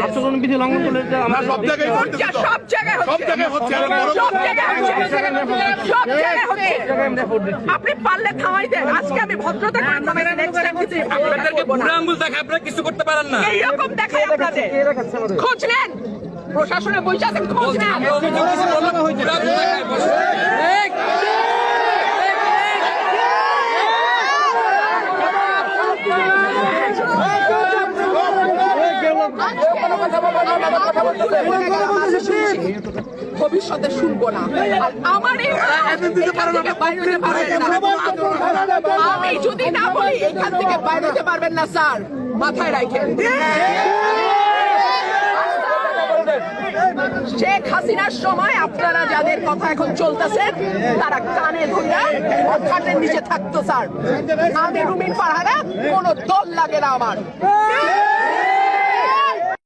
আচরণবিধি লঙ্ঘন করলে সব জায়গায় আপনি পারলে থামাই দেন। আজকে আমি ভদ্রতা করে থামাইছি, নেক্সট টাইম কিছু আপনাদেরকে বুড়া আঙ্গুল দেখায় আপনারা কিছু করতে পারেন না। এইরকম দেখায় আপনাদের খোঁজ নেন, প্রশাসনে বসে আছেন, খোঁজ নেন। ভবিষ্যতে শুনবো না। আমার আমি যদি না বলি এখান থেকে বাইরে হতে পারবেন না স্যার, মাথায় রাখেন। শেখ হাসিনার সময় আপনারা যাদের কথা এখন চলতেছেন তারা কানে ধইরা খাটের নিচে থাকতো স্যার। আমি রুমিন ফারহানা, কোনো দল লাগে না আমার।